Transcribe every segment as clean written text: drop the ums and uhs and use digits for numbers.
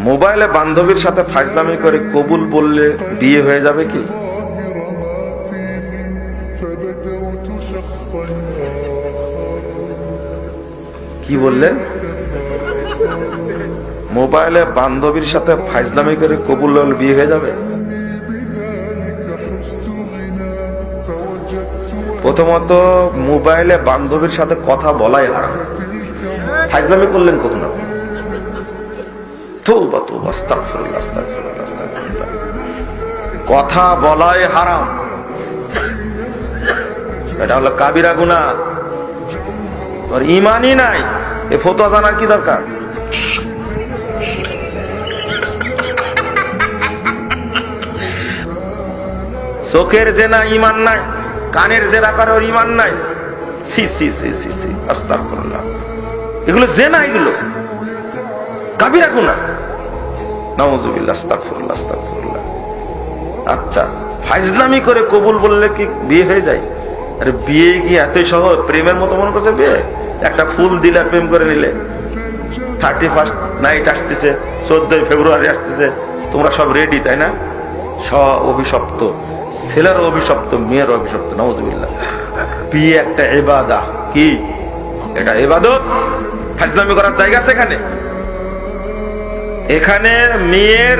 মোবাইলে বান্ধবীর সাথে ফাজলামি করে কবুল বললে বিয়ে হয়ে যাবে কি? কি বললেন? মোবাইলে বান্ধবীর সাথে ফাজলামি করে কবুল বললে বিয়ে হয়ে যাবে? প্রথমত মোবাইলে বান্ধবীর সাথে কথা বলাই হারাম। ফাজলামি করলেন কত না? তওবা তওবা, আস্তাগফিরুল্লাহ, আস্তাগফিরুল্লাহ, আস্তাগফিরুল্লাহ। কথা বলাই হারাম, এটা হলো কাবিরা গুনাহ। আর ঈমানই নাই, এ ফতোয়া জানার কি দরকার? চোখের জেনা ঈমান নাই, কানের জেনা করে ওর ঈমান নাই। সি সি সি সি সি, আস্তাগফিরুল্লাহ। এগুলো জেনা, এগুলো কাবিরা গুনাহ। নাউযুবিল্লাহ, আস্তাগফিরুল্লাহ, আস্তাগফিরুল্লাহ। আচ্ছা, ফাজলামি করে কবুল বললে কি বিয়ে হয়ে যায়? আরে বিয়ে কি এতই সহজ? প্রেমের মতো মনে করছে বিয়ে? একটা ফুল দিলে প্রেম করে নিলে। 31st নাইট আসতেছে, 14 ফেব্রুয়ারি আসতেছে, তোমরা সব রেডি, তাই না? সব অভিশপ্ত, ছেলের অভিশপ্ত, মেয়ের অভিশপ্ত। নাউযুবিল্লাহ। বিয়ে একটা ইবাদত। কি এটা? ইবাদত। ফাজলামি করার জায়গা আছে এখানে? এখানে মেয়ের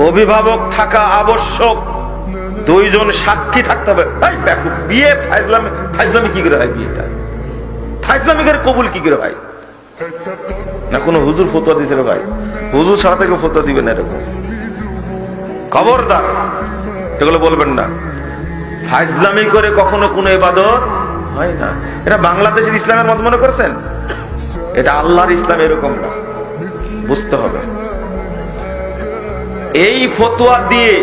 অভিভাবক থাকা আবশ্যক, দুইজন সাক্ষী থাকতে হবে। বিয়ে ফাজলামি, ফাজলামি কি করে হয়? বিয়েটা ফাজলামি করে কবুল কি করে হয়? না কোনো হুজুর ফতোয়া দিয়েছিল ভাই? হুজুর ছাড়া থেকে ফতোয়া দিবেন এরকম? খবরদার, এগুলো বলবেন না। ফাজলামি করে কখনো কোনো ইবাদত হয় না। এটা বাংলাদেশের ইসলামের মত মনে করছেন? এটা আল্লাহর ইসলাম এরকম না, বুঝতে হবে। এই ফতোয়া দিয়ে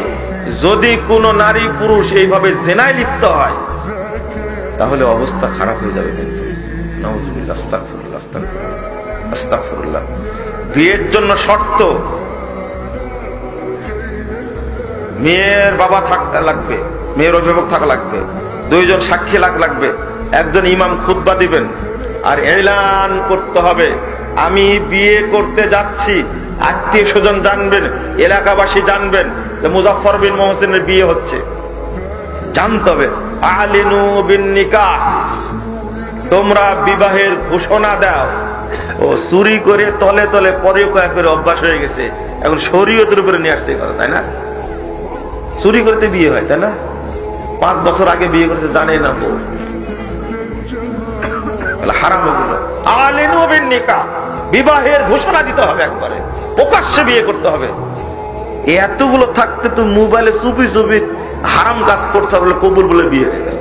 যদি কোন নারী পুরুষ এইভাবে জিনায় লিপ্ত হয়, তাহলে অবস্থা খারাপ হয়ে যাবে। কিন্তু নাউযুবিল্লাহ, আস্তাগফিরুল্লাহ, আস্তাগফিরুল্লাহ, আস্তাগফিরুল্লাহ। বিয়ের জন্য শর্ত, মেয়ের বাবা থাকা লাগবে, মেয়ের অভিভাবক থাকা লাগবে, দুইজন সাক্ষী লাগবে, একজন ইমাম খুতবা দিবেন, আর এলান করতে হবে আমি বিয়ে করতে যাচ্ছি। আত্মীয় স্বজন জানবেন, এলাকাবাসী জানবেন যে মুজাফফর বিন মোহসিনের বিয়ে হচ্ছে। জানতে হবে আলিনু বিন নিকাহ, তোমরা বিবাহের ঘোষণা দাও। ও চুরি করে তলে তলে পরে করে অভ্যাস হয়ে গেছে, এখন শরীয়তের উপরে নিয়ে আসতে কথা, তাই না? চুরি করতে বিয়ে হয়, তাই না? 5 বছর আগে বিয়ে করেছে, জানে না বউ। হারাম ওগুলো। আলিনু বিন নিকাহ, বিবাহের ঘোষণা দিতে হবে, একবারে প্রকাশ্যে বিয়ে করতে হবে। এতগুলো থাকতে তো মোবাইলে চুপি চুপি হারাম কাজ করছে বলে কবুল বলে বিয়ে হয়ে গেল।